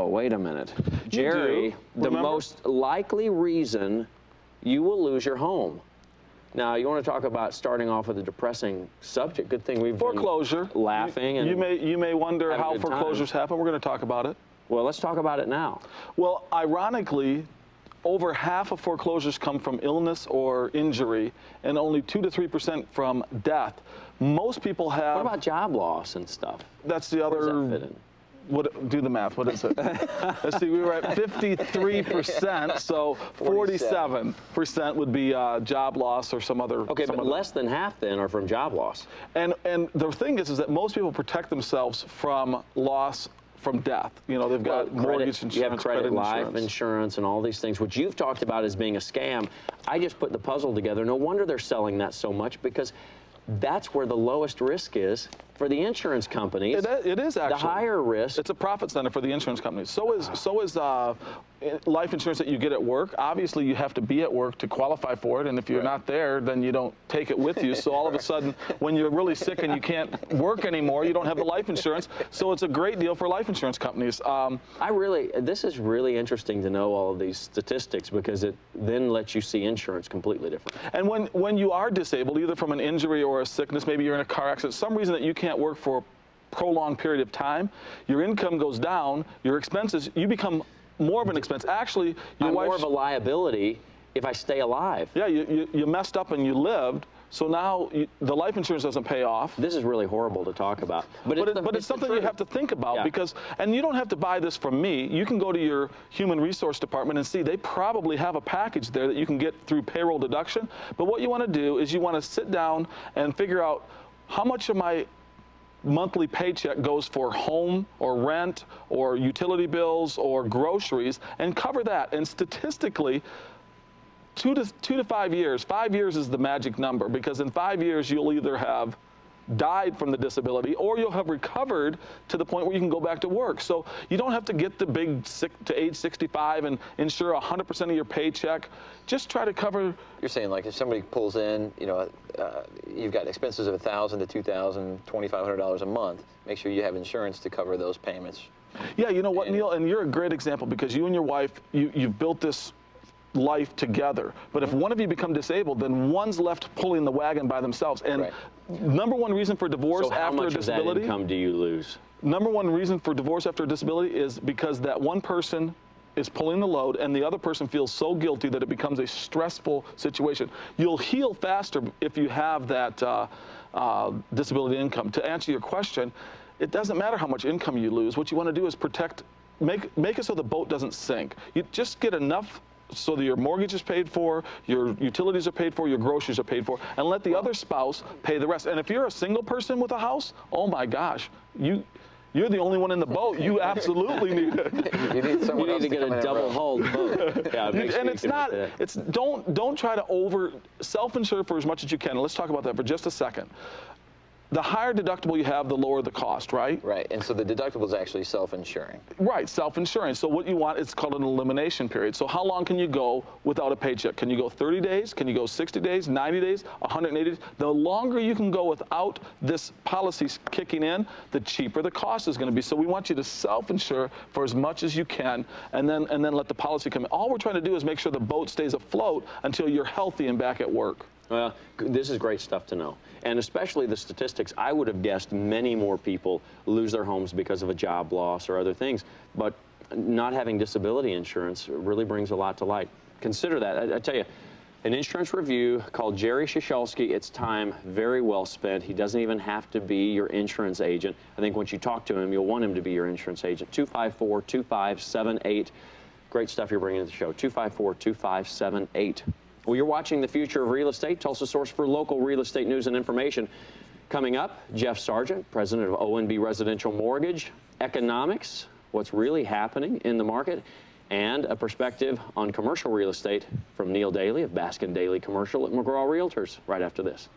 Oh, wait a minute. Jerry, the most likely reason you will lose your home. Now, you want to talk about starting off with a depressing subject. Good thing we've foreclosure. Been laughing. And you may wonder how foreclosures happen. We're going to talk about it. Well, let's talk about it now. Well, ironically, over half of foreclosures come from illness or injury, and only 2 to 3% from death. Most people have... What about job loss and stuff? That's the other... Where does that fit in? Do the math. What is it? Let's see. We were at 53%, so 47% would be job loss or some other. Okay, but less than half then are from job loss. And the thing is that most people protect themselves from loss from death. You know, they've got mortgage insurance, you have credit life insurance, and all these things, which you've talked about as being a scam. I just put the puzzle together. No wonder they're selling that so much, because that's where the lowest risk is for the insurance companies. It is actually. The higher risk. It's a profit center for the insurance companies. So is life insurance that you get at work. Obviously, you have to be at work to qualify for it, and if you're not there, then you don't take it with you. So all of a sudden, when you're really sick and you can't work anymore, you don't have the life insurance. So it's a great deal for life insurance companies. This is really interesting to know all of these statistics, because it then lets you see insurance completely different. And when you are disabled, either from an injury or a sickness, maybe you're in a car accident, some reason that you can't work for a prolonged period of time, your income goes down, your expenses, you become more of an expense. Actually, I'm more of a liability if I stay alive. Yeah, you messed up and you lived, so now the life insurance doesn't pay off. This is really horrible to talk about. But it's something you have to think about, because, and you don't have to buy this from me. You can go to your human resource department and see they probably have a package there that you can get through payroll deduction. But what you want to do is you want to sit down and figure out how much of my monthly paycheck goes for home or rent or utility bills or groceries, and cover that. And statistically, 2 to 5 years, 5 years is the magic number, because in 5 years you'll either have died from the disability or you'll have recovered to the point where you can go back to work. So you don't have to get the big sick to age 65 and insure 100% of your paycheck. Just try to cover. You're saying, like, if somebody pulls in, you know, you've got expenses of $1,000 to $2,000, $2,500 a month, make sure you have insurance to cover those payments. Yeah, you know what, Neil, and you're a great example, because you and your wife, you've built this life together. But if one of you become disabled, then one's left pulling the wagon by themselves. And number one reason for divorce after a disability. So how much of that income do you lose? Number one reason for divorce after a disability is because that one person is pulling the load and the other person feels so guilty that it becomes a stressful situation. You'll heal faster if you have that disability income. To answer your question, it doesn't matter how much income you lose. What you want to do is make it so the boat doesn't sink. You just get enough so that your mortgage is paid for, your utilities are paid for, your groceries are paid for, and let the other spouse pay the rest. And if you're a single person with a house, oh my gosh, you're the only one in the boat. You absolutely need it. You need to get a double-hulled boat. Yeah, and it's not. Don't try to self-insure for as much as you can. And let's talk about that for just a second. The higher deductible you have, the lower the cost, right? Right, and so the deductible is actually self-insuring. Right, self-insuring. So what you want, it's called an elimination period. So how long can you go without a paycheck? Can you go 30 days? Can you go 60 days, 90 days, 180 days? The longer you can go without this policy kicking in, the cheaper the cost is going to be. So we want you to self-insure for as much as you can, and then let the policy come in. All we're trying to do is make sure the boat stays afloat until you're healthy and back at work. Well, this is great stuff to know. And especially the statistics, I would have guessed many more people lose their homes because of a job loss or other things. But not having disability insurance really brings a lot to light. Consider that. I tell you, an insurance review called Jerry Szeszulski, it's time very well spent. He doesn't even have to be your insurance agent. I think once you talk to him, you'll want him to be your insurance agent. 254-2578. Great stuff you're bringing to the show. 254-2578. Well, you're watching The Future of Real Estate, Tulsa source for local real estate news and information. Coming up, Jeff Sargent, president of ONB Residential Mortgage, economics, what's really happening in the market, and a perspective on commercial real estate from Neil Daly of Baskin Daily Commercial at McGraw Realtors right after this.